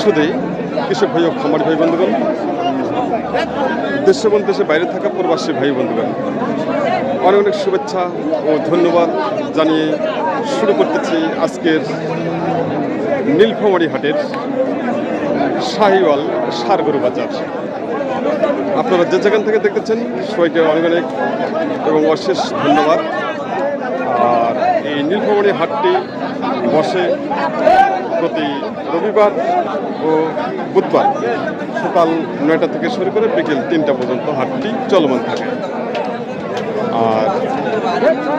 শুধুই কৃষক ভাই ও খামারি ভাই বন্ধুগণ, দেশ এবং দেশের বাইরে থাকা প্রবাসী ভাই বন্ধুগণ, অনেক অনেক শুভেচ্ছা ও ধন্যবাদ জানিয়ে শুরু করতেছি আজকের নীলফামারী হাটের শাহিওয়াল ষাঁড় গরু বাজার। আপনারা যে যেখান থেকে দেখতেছেন সবাইকে অনেক অনেক এবং অশেষ ধন্যবাদ। আর এই নীলফামারী হাটটি বসে প্রতি রবিবার ও বুধবার সকাল 9টা থেকে শুরু করে বিকেল 3টা পর্যন্ত হাটটি চলমান থাকে। আর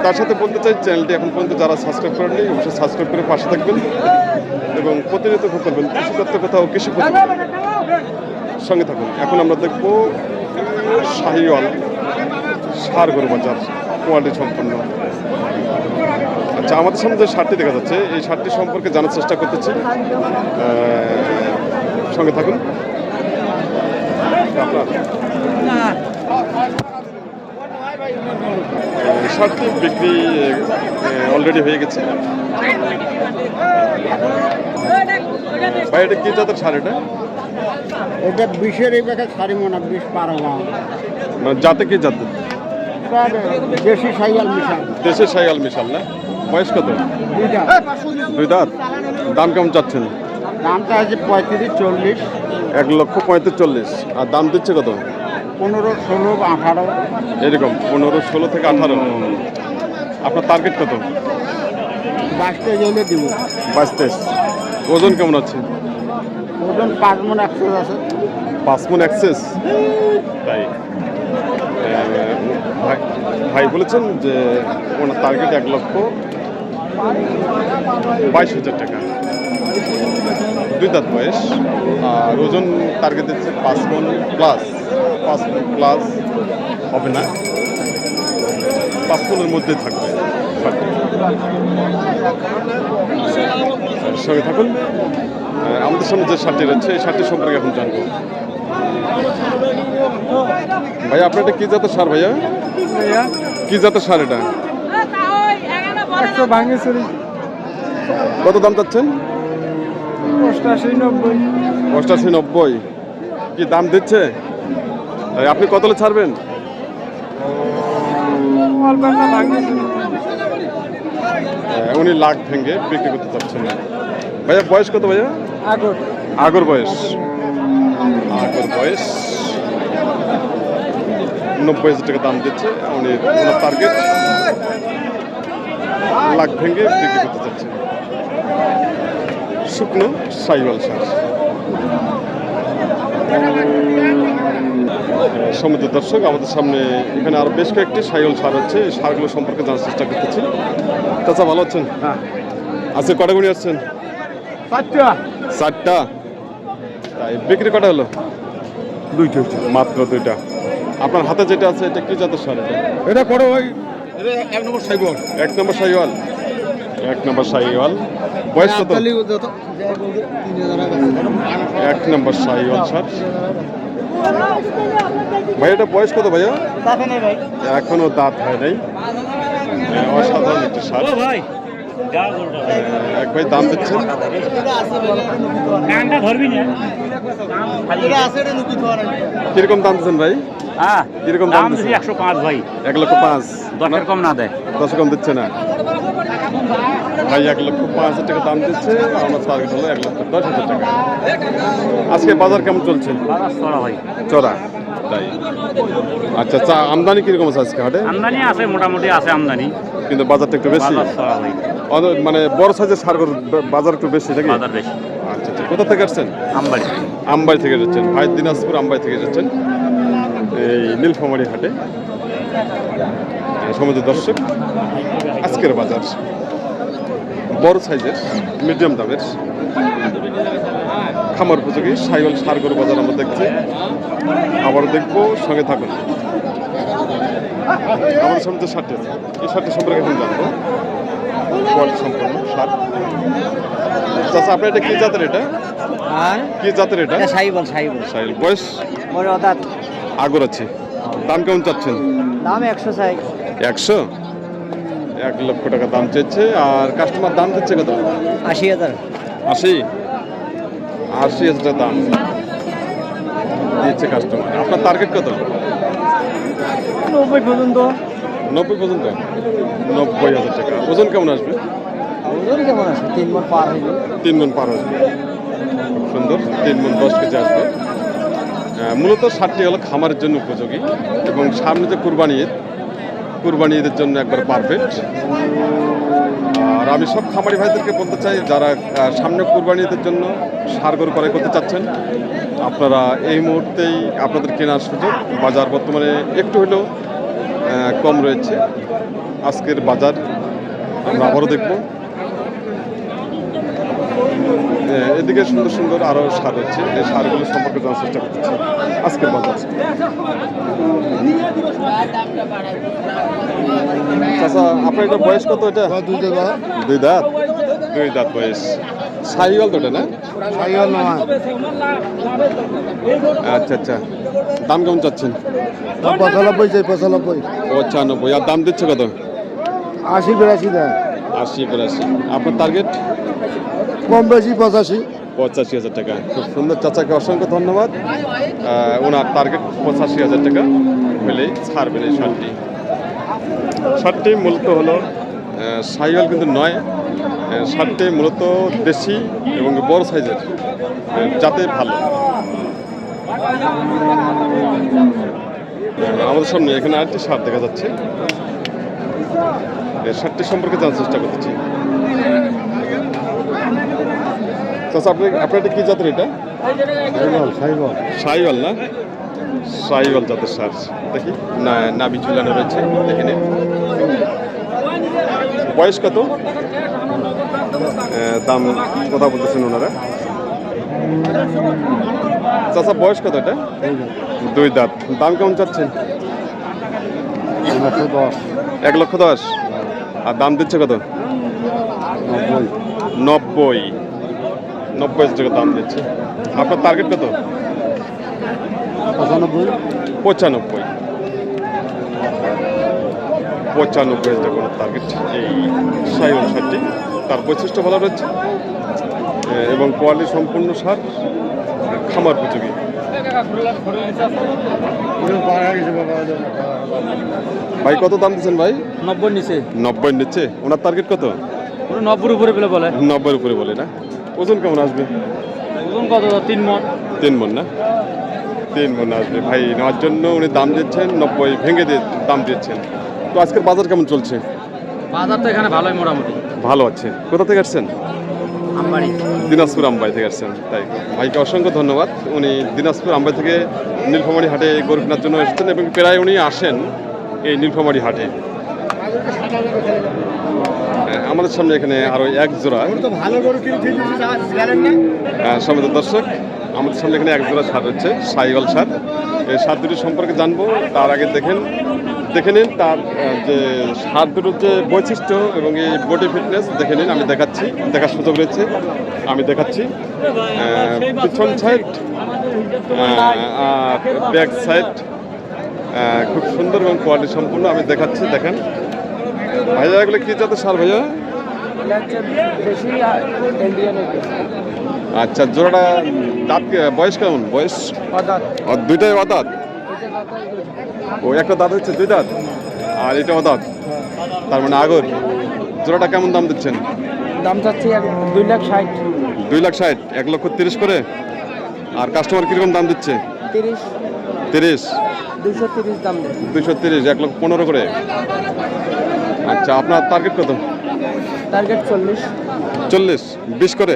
তার সাথে বলতে চাই, চ্যানেলটি এখন পর্যন্ত যারা সাবস্ক্রাইব করেননি অবশ্যই সাবস্ক্রাইব করে পাশে থাকবেন এবং প্রতিনিয়ত ভোগ করবেন কৃষিতত্ত্ব কথা ও কৃষি সঙ্গে থাকুন। এখন আমরা দেখব শাহিওয়াল ষাঁড় গরু বাজার, কোয়ালিটি সম্পন্ন। আচ্ছা, আমাদের সামনে যে ষাঁড়টি দেখা যাচ্ছে এই ষাঁড়টি সম্পর্কে জানার চেষ্টা করতেছি, সঙ্গে থাকুন। আপনার ষাঁড়টি বিক্রি অলরেডি হয়ে গেছে। ভাই এটা কি জাতের ষাঁড়? এটা 20-এর এই ব্যাগে 4 মণ 20 পার মানে জাতে কি জাতের? দেশি শাহিওয়াল মিশাল। দেশি শাহিওয়াল মিশাল না? বয়স কত? 2 দাঁত। দাম কেমন চাচ্ছেন? দামটা আছে 35-40। 1,35,40,000। আর দাম দিচ্ছে কত? 15, 16, 18 এরকম 15, 16 থেকে 18। আপনার টার্গেট কত? 22 গেলে দিব। 22-23। ওজন কেমন আছে? ওজন 5 মণ 100 আছে। 5 মণ এক্সেস? তাই ভাই বলেছেন যে ওনার টার্গেট 1,22,000 টাকা। 2 দাঁত বয়স। আর ওজন টার্গেট দিচ্ছে 5 মণ প্লাস। 5 মণ প্লাস হবে না, 5 মণের মধ্যে থাকবে। সঙ্গে থাকুন। আমাদের সামনে যে ষাঁড়টি রয়েছে এই ষাঁড়টি সম্পর্কে এখন জানবো। ভাইয়া আপনার এটা কি জাতের ষাঁড়? ভাইয়া কি জাতের ষাঁড় এটা? কত দাম চাচ্ছেন? 88-90। কি দাম দিচ্ছে? আপনি কত ছাড়বেন? উনি লাখ ভেঙে বিক্রি করতে চাচ্ছেন। ভাইয়া বয়স কত? ভাইয়া আগর বয়স 90,000 টাকা দাম দিচ্ছে। উনি ওনার টার্গেট লাখ ভেঙে বিক্রি করতে চাচ্ছেন। শুকনো শাহিওয়াল ষাঁড়। সমুদ্র দর্শক, আমাদের সামনে এখানে আরো বেশ কয়েকটি শাহিওয়াল ষাঁড় হচ্ছে। এই ষাঁড়গুলো সম্পর্কে জানার চেষ্টা করতেছি। চাচা ভালো আছেন? আজকে কটা গুণি আসছেন? 4টা। তাই বিক্রি কটা হলো? 2টা। মাত্র 2টা। আপনার হাতে যেটা আছে এটা কি জাতের ষাঁড়? এটা করো ভাই, এটা 1 নম্বর শাহিওয়াল। 1 নম্বর শাহিওয়াল। 1 নম্বর শাহিওয়াল। বয়স কত? 1 নম্বর শাহিওয়াল ষাঁড়। ভাই এটা বয়স কত? ভাইয়া এখনো দাঁত হয় নাই। অসাধারণ একটি ষাঁড়। এক ভাই দাম দিচ্ছেন কিরকম দাম দিচ্ছেন ভাই? কিরকম দাম দিচ্ছেন? 105 ভাই। 1,05,000। 10 কম না দেয়। 10 কম দিচ্ছে না ভাই। 1,05,000 টাকা দাম দিচ্ছে। আমার টার্গেট হলো 1,10,000 টাকা। আজকে বাজার কেমন চলছে? ভাই চড়া। তাই আচ্ছা আচ্ছা। আমদানি কিরকম আছে আজকে হাটে? আমদানি আছে, মোটামুটি আছে আমদানি, কিন্তু বাজারটা একটু বেশি। মানে বড় সাইজের ষাঁড় বাজার একটু বেশি নাকি? বাজার বেশি। আচ্ছা আচ্ছা। কোথা থেকে আসছেন? আমবাড়ি থেকে যাচ্ছেন। ভাই দিনাজপুর আমবাড়ি থেকে যাচ্ছেন এই নীলফামারী হাটে। সমুদ্র দর্শক, আজকের বাজার বড় সাইজের মিডিয়াম দামের খামার উপযোগী শাহিওয়াল ষাঁড় গরু বাজার আমরা দেখছি। আবারও দেখবো, সঙ্গে থাকুন। আমাদের সামনে যে ষাঁড়টি আছে এই ষাঁড়টি সম্পর্কে এখন জানবো। কোয়ালিটি সম্পন্ন ষাঁড়। চাচা আপনার এটা কি জাতের? এটা কি জাতের? এটা শাহিওয়াল। বয়স দাঁত আগর আছে। দাম কেমন চাচ্ছেন? দাম 100 চাই। 100? 1 লক্ষ টাকা দাম চেয়েছে। আর কাস্টমার দাম দিচ্ছে কত? 80,000। 80? 80,000 দাম দিচ্ছে কাস্টমার। আপনার টার্গেট কত? 90 পর্যন্ত। 90 পর্যন্ত, 90,000 টাকা। ওজন কেমন আসবে? ওজন কেমন আছে? 3 মণ পার হইবে। 3 মণ পার আসবে, খুব সুন্দর। 3 মণ 10 কেজি আসবে। মূলত ষাটটি হলো খামারের জন্য উপযোগী এবং সামনে যে কুরবানি ঈদের জন্য একবার পারফেক্ট। আর আমি সব খামারি ভাইদেরকে বলতে চাই, যারা সামনে কুরবানি ঈদের জন্য ষাঁড় গরু ক্রয় করতে চাচ্ছেন, আপনারা এই মুহূর্তেই আপনাদের কেনার সুযোগ। বাজার বর্তমানে একটু হলেও কম রয়েছে। আজকের বাজার আমরা আবারও দেখব। এদিকে সুন্দর সুন্দর আরও সার রয়েছে, এই সারগুলো সম্পর্কে জানার চেষ্টা করতেছি। আজকের বাজার চাচা, আপনার এটা বয়স কত? এটা 2 দাঁত। 2 দাঁত বয়স। সাইওয়াল তো এটা না? সাইওয়াল নয়। আচ্ছা আচ্ছা, দাম কেমন চাচ্ছেন? 95 চাই, 95। 95। আর দাম দিচ্ছে কত? 80-82 দেয়। 80-82। আপনার টার্গেট? কম বেশি 85। 85,000 টাকা। খুব সুন্দর, চাচাকে অসংখ্য ধন্যবাদ। ওনার টার্গেট 85,000 টাকা হলেই ছাড়বেন এই শার্টটি। শার্টটি মূলত হলো সাইওয়াল কিন্তু নয়, শার্টটি মূলত দেশি এবং বড় সাইজের, যাতে ভালো। আমাদের সামনে এখানে আরেকটি শার্ট দেখা যাচ্ছে, এই শার্টটি সম্পর্কে জানার চেষ্টা করতেছি। চাচা, আপনার এটা কি জাতের? এটা সাইওয়াল না? সাইওয়াল জাতের সার। দেখি না, নাভি ঝুলানো রয়েছে, দেখে নিন। বয়স কত? দাম কথা বলতেছেন ওনারা। চাচা, বয়স কত এটা? 2 দাঁত। দাম কেমন চাচ্ছেন? 1,10,000। আর দাম দিচ্ছে কত? 90,000 টাকা দাম দিচ্ছে। আপনার টার্গেট কত? 95,000 টাকা টার্গেট। এই সাইওয়াল সারটি, তার বৈশিষ্ট্য ভালো রয়েছে এবং কোয়ালিটি সম্পূর্ণ সার, খামার উপযোগী। ভাই কত দাম দিচ্ছেন ভাই? 90 নিচে। 90 নিচ্ছে। ওনার টার্গেট কত? 90 উপরে পেলে বলে। 90 উপরে বলে না? ওজন কেমন আসবে? ওজন কত? 3 মণ। 3 মণ না? 3 মণ আসবে। ভাই নেওয়ার জন্য উনি দাম দিচ্ছেন 90, ভেঙে দিয়ে দাম দিচ্ছেন। তো আজকের বাজার কেমন চলছে? বাজার তো এখানে ভালোই মোটামুটি। ভালো আছে। কোথা থেকে আসছেন? আমবাড়ি। দিনাজপুর আমবাড়ি থেকে আসছেন। তাই ভাইকে অসংখ্য ধন্যবাদ। উনি দিনাজপুর আমবাড়ি থেকে নীলফামারী হাটে গরু কেনার জন্য এসেছেন এবং প্রায় উনি আসেন এই নীলফামারী হাটে। আমাদের সামনে এখানে আরো এক জোড়া সমিত দর্শক, আমাদের সামনে এখানে এক জোড়া সার হচ্ছে, সাইওয়াল সার। এই সার দুটি সম্পর্কে জানবো। তার আগে দেখে নিন তার যে সার দুটোর যে বৈশিষ্ট্য এবং এই বডি ফিটনেস দেখে নিন। আমি দেখার সুযোগ রয়েছে, আমি দেখাচ্ছি। পিছন সাইড আর ব্যাক সাইড খুব সুন্দর এবং কোয়ালিটি সম্পূর্ণ আমি দেখাচ্ছি। দেখেন ভাইয়া, এগুলো কি জাতের সার ভাইয়া? আচ্ছা, জোড়াটা দাঁত বয়স কেমন? বয়স দুইটাই অদাঁত। ও, একটা দাঁত হচ্ছে 2 দাঁত আর এটা অদাঁত, তার মানে আগর। জোড়াটা কেমন দাম দিচ্ছেন? দাম চাচ্ছি 2,60,000। 2,60,000। 1,30,000 করে। আর কাস্টমার কিরকম দাম দিচ্ছে? 30। 230 দাম দেয়। 230, 1,15,000 করে। আচ্ছা, আপনার টার্গেট কত? টার্গেট 40। 20 করে।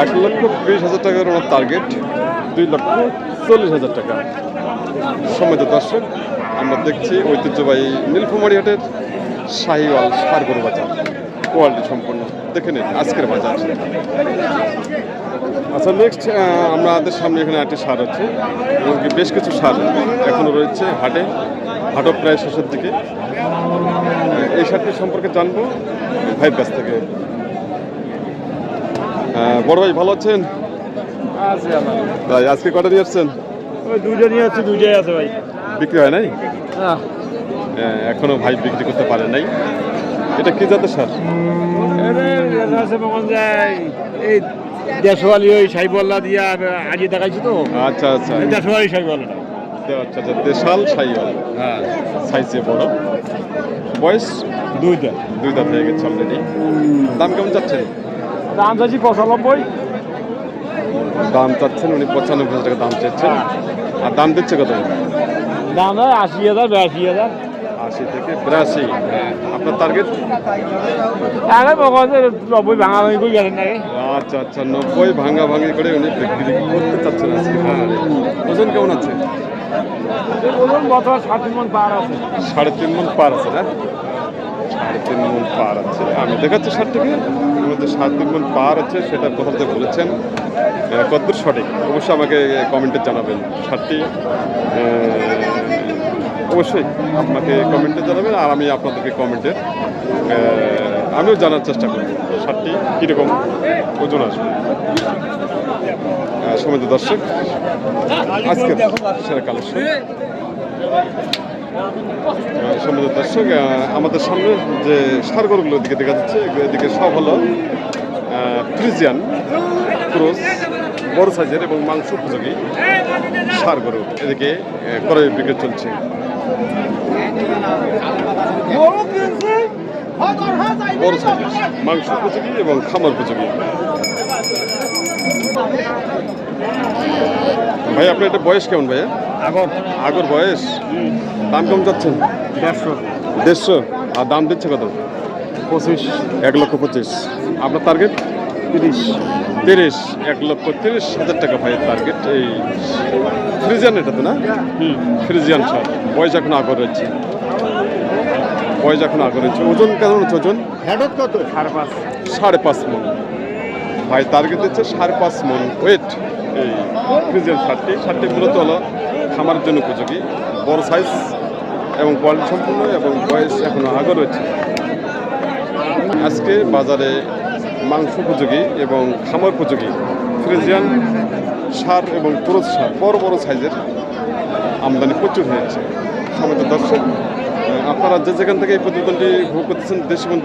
1,20,000 টাকার ওনার টার্গেট, 2,40,000 টাকা। সম্মানিত দর্শক, আমরা দেখছি ঐতিহ্যবাহী নীলফামারী হাটের শাহিওয়াল ষাঁড় গরু বাজার, কোয়ালিটি সম্পন্ন। দেখে নিন আজকের বাজার। আচ্ছা, নেক্সট আমাদের সামনে এখানে একটি সার আছে এবং বেশ কিছু সার এখনো রয়েছে হাটও প্রায় শেষের দিকে। এই সারটি সম্পর্কে জানবো ভাইয়ের কাছ থেকে। বড় ভাই, ভালো আছেন? তাই আজকে কটা নিয়ে আসছেন? দুইটা নিয়ে আসছি, দুইটাই আছে ভাই। বিক্রি হয় নাই? এখনো ভাই বিক্রি করতে পারে নাই। এটা কি জাতের সার? এই দেশওয়ালি ওই সাইবল্লা দিয়ে আগে দেখাইছি তো আচ্ছা আচ্ছা দেশওয়ালি সাইবল্লাটা। আচ্ছা আচ্ছা দেশাল শাহিওয়াল হ্যাঁ সাইজে বড়, বয়স দুইটা। দুই দাঁত হয়ে গেছে অলরেডি। দাম কেমন চাচ্ছেন? দাম চাইছি 95। দাম চাচ্ছেন উনি 95,000 টাকা দাম চাচ্ছেন, আর দাম দিচ্ছে কত? দাম হয় 80,000 82,000। 80 থেকে 82। আপনার টার্গেট? আগে বলছে 90 ভাঙাভাঙি করে গেলেন নাকি। আচ্ছা আচ্ছা 90 ভাঙাভাঙি করে উনি বিক্রি করতে চাচ্ছেন আজকে বাজারে। ওজন কেমন আছে? বলুন বছর 60 মন পার আছে। 3.5 মণ পার আছে না? 3.5 মণ পার আছে। আমি দেখাচ্ছি 60 থেকে এর মধ্যে 3.5 মণ পার আছে, সেটা কোথাতে বলেছেন কতদূর সঠিক অবশ্যই আমাকে কমেন্টে জানাবেন। 60টি অবশ্যই আপনাকে কমেন্টে জানাবেন, আর আমি আপনাদেরকে কমেন্টে আমিও জানার চেষ্টা করব 60টি কীরকম ওজন আসবে। সমিত দর্শক, আজকের সেরা কালেকশন। সমিত দর্শক, আমাদের সামনে যে ষাঁড় গরুগুলোর দিকে দেখা যাচ্ছে, এদিকে সব হলো ফ্রিজিয়ান ক্রস, বড় সাইজের এবং মাংস উপযোগী ষাঁড় গরু। এদিকে ক্রয় বিক্রি চলছে। বড় সাইজের মাংস উপযোগী এবং খামার উপযোগী। ভাই আপনার এটা বয়স কেমন ভাইয়া? আগর বয়স। দাম কেমন যাচ্ছেন? 150। আর দাম দিচ্ছে কত? 25। 1,25,000। আপনার টার্গেট? 30। 1,30,000 টাকা ভাইয়ের টার্গেট। এই ফ্রিজিয়ান এটা তো না? ফ্রিজিয়ান সার। বয়স এখন আগর রয়েছে, বয়স এখন আগর রয়েছে। ওজন কেমন হচ্ছে? ওজন হেডত কত? 5.5। 5.5 মণ। ভাই টার্গেট দিচ্ছে 5.5 মণ ওয়েট এই ফ্রিজিয়ান সারটি। সারটি মূলত হলো খামারের জন্য উপযোগী, বড় সাইজ এবং কোয়ালিটি সম্পূর্ণ, এবং বয়স এখনো আগর রয়েছে। আজকে বাজারে মাংস উপযোগী এবং খামার উপযোগী ফ্রিজিয়ান সার এবং ক্রস সার বড় বড় সাইজের আমদানি প্রচুর হয়েছে। সমিত দর্শক, আপনারা যে যেখান থেকে এই প্রতিবেদনটি ভোগ করতেছেন দেশ এবং